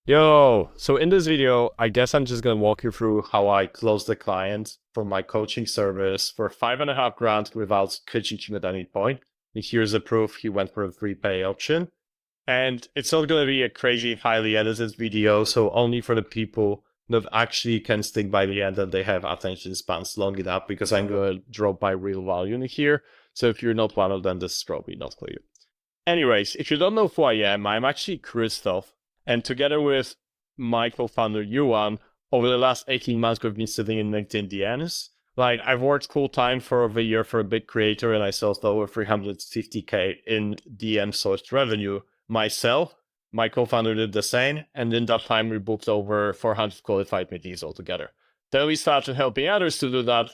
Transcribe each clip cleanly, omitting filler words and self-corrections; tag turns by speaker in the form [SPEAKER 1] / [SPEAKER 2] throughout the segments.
[SPEAKER 1] Yo, so in this video, I guess I'm just gonna walk you through how I closed the client for my coaching service for 5.5 grand without pitching him at any point. And here's the proof he went for a free pay option. And it's not gonna be a crazy, highly edited video, so only for the people that actually can stick by the end and they have attention spans long enough, because I'm gonna drop my real value in here. So if you're not one of them, this is probably not for you. Anyways, if you don't know who I am, I'm actually Krzysztof, and together with my co-founder Yuan, over the last 18 months, we've been sitting in LinkedIn DMs. Like, I've worked full-time for over a year for a big creator, and I sold over 350K in DM sourced revenue myself. My co-founder did the same, and in that time, we booked over 400 qualified meetings altogether. Then we started helping others to do that,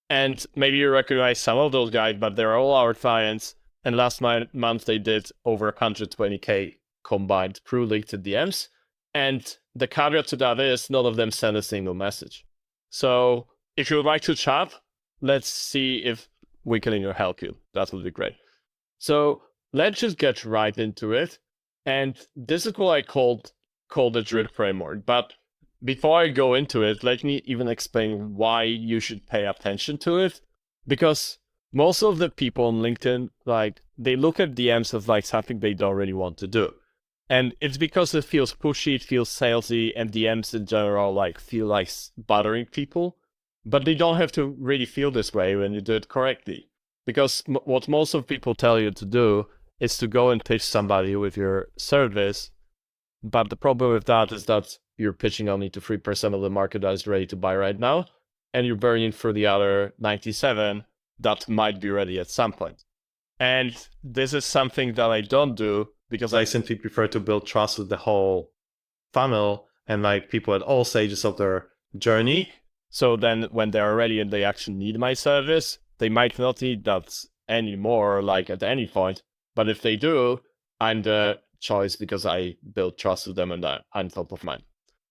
[SPEAKER 1] and maybe you recognize some of those guys, but they're all our clients. And last month, they did over 120K combined through LinkedIn DMs. And the caveat to that is none of them send a single message. So if you would like to chat, let's see if we can help you. That would be great. So let's just get right into it. And this is what I call the grid framework. But before I go into it, let me even explain why you should pay attention to it. Because most of the people on LinkedIn, like, they look at DMs as like something they don't really want to do. And it's because it feels pushy, it feels salesy, and DMs in general like feel like bothering people. But they don't have to really feel this way when you do it correctly. Because what most of people tell you to do is to go and pitch somebody with your service. But the problem with that is that you're pitching only to 3% of the market that is ready to buy right now, and you're burning through the other 97 that might be ready at some point. And this is something that I don't do because I simply prefer to build trust with the whole funnel and like people at all stages of their journey. So then when they're ready and they actually need my service, they might not need that anymore, like at any point. But if they do, I'm the choice because I build trust with them and I'm top of mind.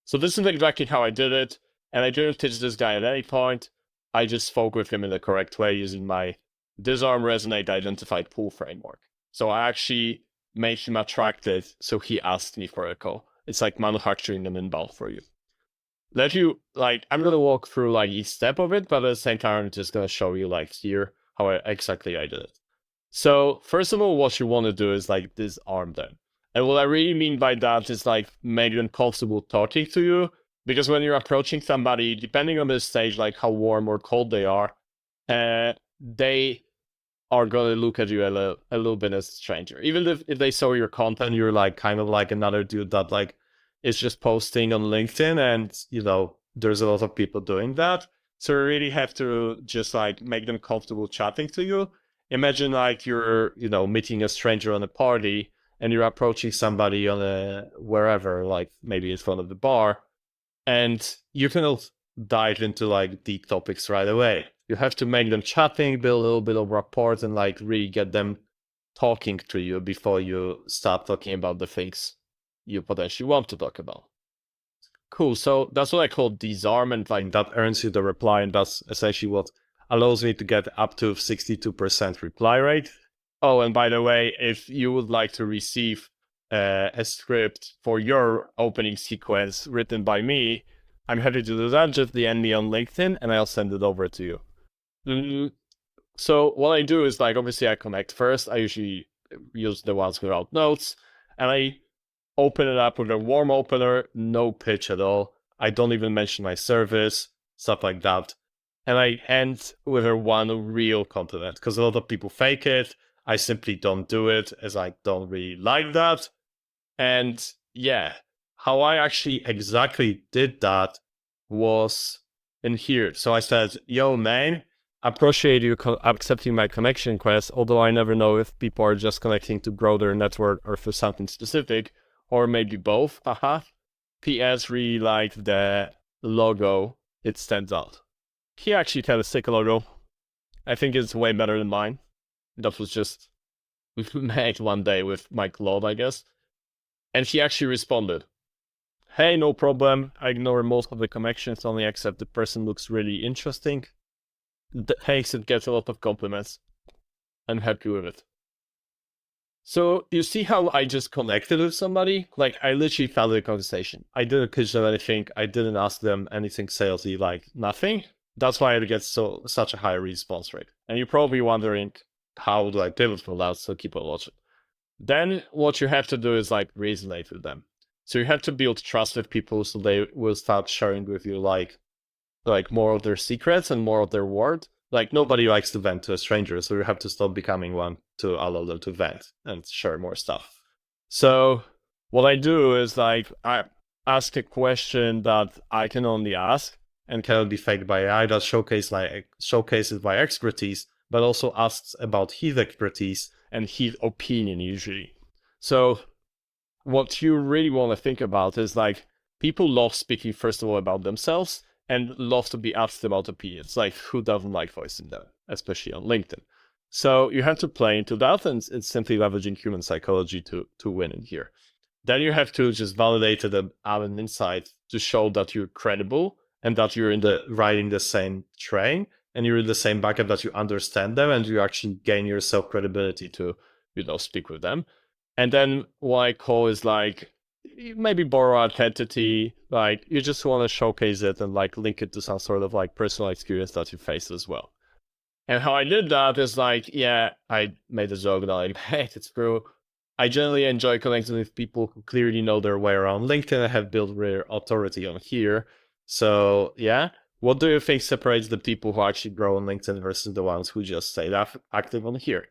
[SPEAKER 1] So this is exactly how I did it. And I didn't pitch this guy at any point. I just spoke with him in the correct way using my disarm, resonate, identified pull framework. So I actually made him attracted, so he asked me for a call. It's like manufacturing them in bulk for you. I'm gonna walk through like each step of it, but at the same time, I'm just gonna show you like here how exactly I did it. So first of all, what you want to do is like disarm them. And what I really mean by that is like make them comfortable talking to you. Because when you're approaching somebody, depending on the stage, like how warm or cold they are going to look at you a little bit as a stranger. Even if they saw your content, you're like kind of like another dude that like is just posting on LinkedIn, and there's a lot of people doing that. So you really have to just like make them comfortable chatting to you. Imagine like you're meeting a stranger on a party and you're approaching somebody on a wherever, like maybe in front of the bar, and you can dive into like deep topics right away. You have to make them chatting, build a little bit of rapport, and like really get them talking to you before you start talking about the things you potentially want to talk about. Cool. So that's what I call disarm, and like that earns you the reply, and that's essentially what allows me to get up to 62% reply rate. Oh, and by the way, if you would like to receive a script for your opening sequence written by me, I'm happy to do that. Just DM me on LinkedIn and I'll send it over to you. So what I do is like, obviously I connect first. I usually use the ones without notes, and I open it up with a warm opener, no pitch at all. I don't even mention my service, stuff like that. And I end with a one real compliment, because a lot of people fake it. I simply don't do it, as I don't really like that. And yeah, how I actually exactly did that was in here. So I said, yo, man, I appreciate you accepting my connection request, although I never know if people are just connecting to grow their network or for something specific, or maybe both. PS really liked the logo. It stands out. He actually had a sick logo. I think it's way better than mine. That was just made one day with my Claude, I guess. And he actually responded, hey, no problem. I ignore most of the connections, only accept the person looks really interesting. Thanks, it gets a lot of compliments. I'm happy with it. So you see how I just connected with somebody? Like I literally found a conversation. I didn't pitch them anything. I didn't ask them anything salesy, like nothing. That's why it gets such a high response rate. And you're probably wondering, how do I pivot from that? So keep on watching. Then what you have to do is like resonate with them. So you have to build trust with people so they will start sharing with you like more of their secrets and more of their word. Like nobody likes to vent to a stranger, so you have to stop becoming one to allow them to vent and share more stuff. So what I do is like I ask a question that I can only ask and cannot be faked by AI, that showcases my expertise, but also asks about his expertise and his opinion usually. So what you really want to think about is like people love speaking first of all about themselves and love to be asked about opinions. Like who doesn't like voicing that, especially on LinkedIn? So you have to play into that, and it's simply leveraging human psychology to win in here. Then you have to just validate it and add an insight to show that you're credible and that you're riding the same train and you're in the same bucket, that you understand them and you actually gain yourself credibility to, speak with them. And then what I call is like maybe borrow identity, like you just want to showcase it and like link it to some sort of like personal experience that you face as well. And how I did that is like, yeah, I made a joke that like, hey, it's true. I generally enjoy connecting with people who clearly know their way around LinkedIn and have built real authority on here. So yeah, what do you think separates the people who actually grow on LinkedIn versus the ones who just stay active on here?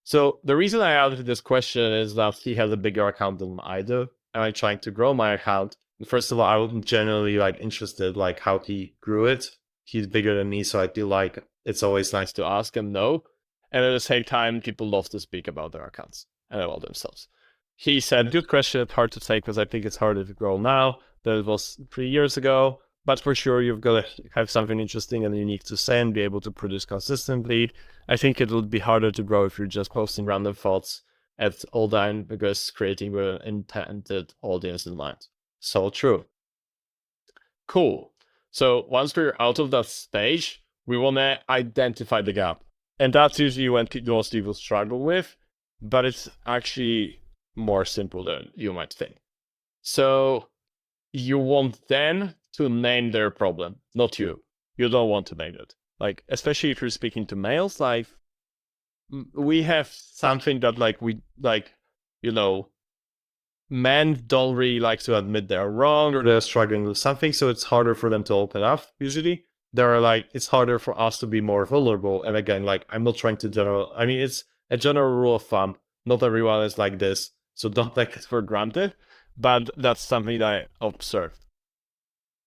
[SPEAKER 1] So the reason I added this question is that he has a bigger account than I do, and I'm trying to grow my account. And first of all, I was generally like interested like how he grew it. He's bigger than me, so I feel like it's always nice to ask him no. And at the same time, people love to speak about their accounts and about themselves. He said, good question, it's hard to say because I think it's harder to grow now than it was 3 years ago. But for sure, you've got to have something interesting and unique to say and be able to produce consistently. I think it would be harder to grow if you're just posting random thoughts at all time because creating with an intended audience in mind. So true. Cool. So once we're out of that stage, we want to identify the gap. And that's usually when most people struggle with, but it's actually more simple than you might think. So you want them to name their problem, not you. You don't want to name it. Like, especially if you're speaking to males, like, we have something that, like, men don't really like to admit they're wrong or they're struggling with something, so it's harder for them to open up, usually. They're like, it's harder for us to be more vulnerable. And again, like, I'm not trying to it's a general rule of thumb. Not everyone is like this, so don't take it for granted. But that's something that I observed.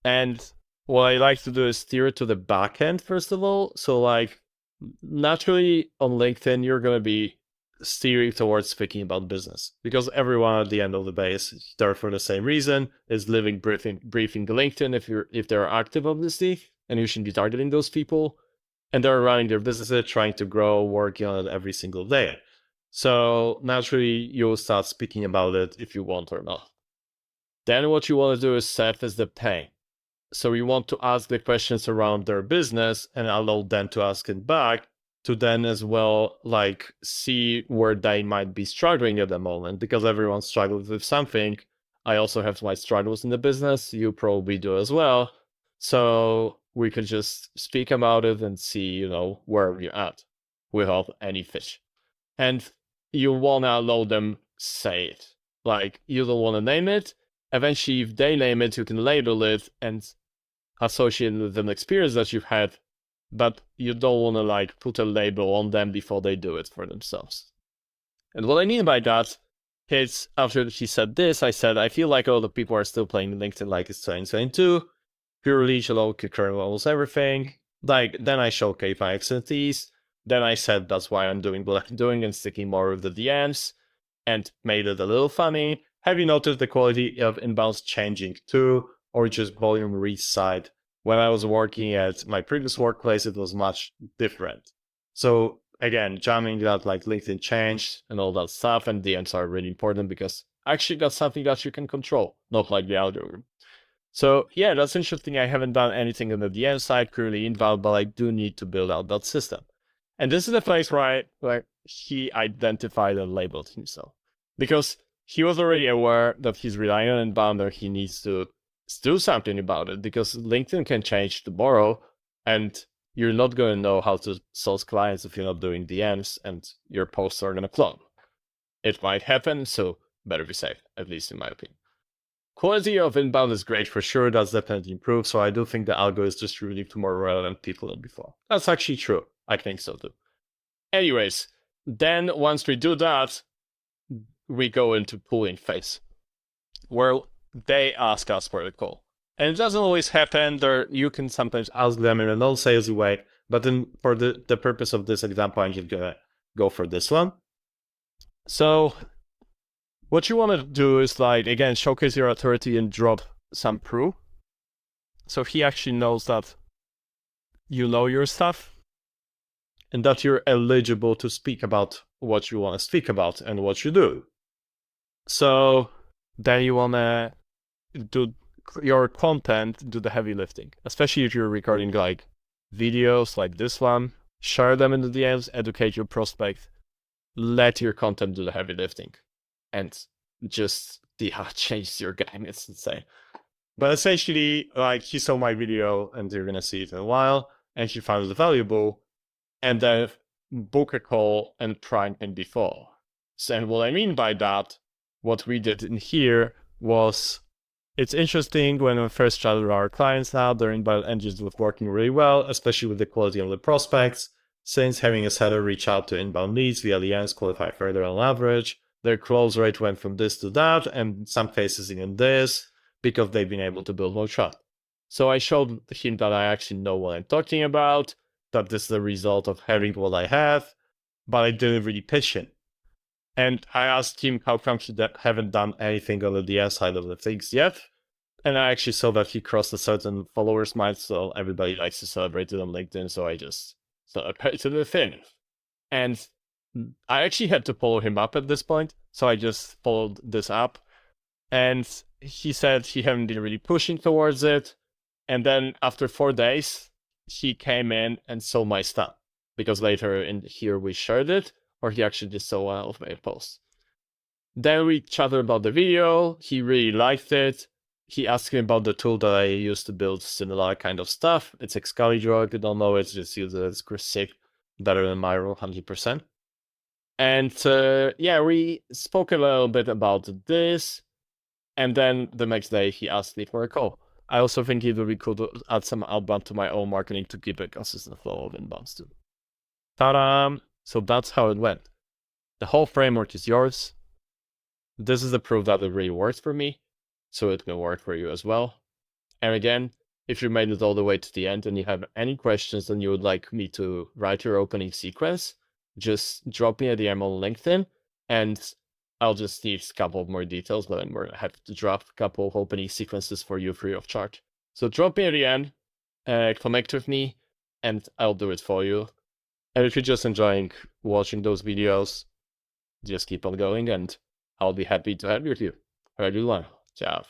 [SPEAKER 1] And what I like to do is steer it to the back end, first of all. So like naturally on LinkedIn, you're going to be steering towards speaking about business because everyone at the end of the day is there for the same reason, is living, briefing LinkedIn if they're active, obviously, and you should be targeting those people. And they're running their businesses, trying to grow, working on it every single day. So naturally, you'll start speaking about it if you want or not. Then what you want to do is surface the pain. So you want to ask the questions around their business and allow them to ask it back to then as well, like see where they might be struggling at the moment, because everyone struggles with something. I also have my struggles in the business. You probably do as well. So we could just speak about it and see, where you're at without any fish. And you want to allow them say it. Like you don't want to name it. Eventually, if they name it, you can label it and associate it with an experience that you've had, but you don't want to like put a label on them before they do it for themselves. And what I mean by that is, after she said this, I said, I feel like all the people are still playing LinkedIn like it's 2022, purely shallow, concurrent almost everything. Like, then I showcase my expertise. Then I said that's why I'm doing what I'm doing and sticking more with the DMs and made it a little funny. Have you noticed the quality of inbounds changing too, or just volume reach side? When I was working at my previous workplace, it was much different. So again, jamming that like LinkedIn changed and all that stuff, and DMs are really important because actually that's something that you can control, not like the algorithm. So yeah, that's interesting. I haven't done anything on the DM side, currently inbound, but I do need to build out that system. And this is the place where he identified and labeled himself. Because he was already aware that he's relying on inbound and he needs to do something about it, because LinkedIn can change tomorrow and you're not going to know how to source clients if you're not doing DMs and your posts are going to clone. It might happen, so better be safe, at least in my opinion. Quality of inbound is great for sure, that's definitely improved, so I do think the algo is distributing to more relevant people than before. That's actually true, I think so too. Anyways, then once we do that, we go into pooling phase, where they ask us for the call. And it doesn't always happen. You can sometimes ask them in a non-salesy way, but then for the purpose of this example, I'm just gonna go for this one. So what you want to do is, like, again, showcase your authority and drop some proof. So he actually knows that you know your stuff and that you're eligible to speak about what you want to speak about and what you do. So then you want to do your content, do the heavy lifting, especially if you're recording like videos like this one. Share them in the DMs, educate your prospect, let your content do the heavy lifting, and just see how it changes your game. It's insane. But essentially, like, he saw my video, and you're gonna see it in a while, and he found it valuable, and then book a call and prime him before. So, and what I mean by that, what we did in here was, it's interesting when we first started our clients out, their inbound engines was working really well, especially with the quality of the prospects. Since having a seller reach out to inbound leads via DMs qualify further on average, their close rate went from this to that, and in some cases even this, because they've been able to build more trust. So I showed him that I actually know what I'm talking about, that this is the result of having what I have, but I didn't really pitch it. And I asked him how come he haven't done anything on the DS side of the things yet. And I actually saw that he crossed a certain followers milestone. Everybody likes to celebrate it on LinkedIn, so I just celebrated with him. And I actually had to follow him up at this point, so I just followed this up. And he said he hadn't been really pushing towards it. And then after 4 days, he came in and saw my stuff, because later in here we shared it, or he actually just saw one of my posts. Then we chatted about the video. He really liked it. He asked me about the tool that I use to build similar kind of stuff. It's Excalibur. If you don't know it, just use it. It's sick, better than Miro, 100%. And yeah, we spoke a little bit about this. And then the next day, he asked me for a call. I also think it would be cool to add some outbound to my own marketing to keep a consistent flow of inbounds too. Ta-da! So that's how it went. The whole framework is yours. This is the proof that it really works for me, so it can work for you as well. And again, if you made it all the way to the end and you have any questions and you would like me to write your opening sequence, just drop me a DM on LinkedIn, and I'll just need a couple of more details, but I'm more happy to drop a couple of opening sequences for you free of charge. So drop me a DM, connect with me, and I'll do it for you. And if you're just enjoying watching those videos, just keep on going, and I'll be happy to have you with you. Have a good one. Ciao.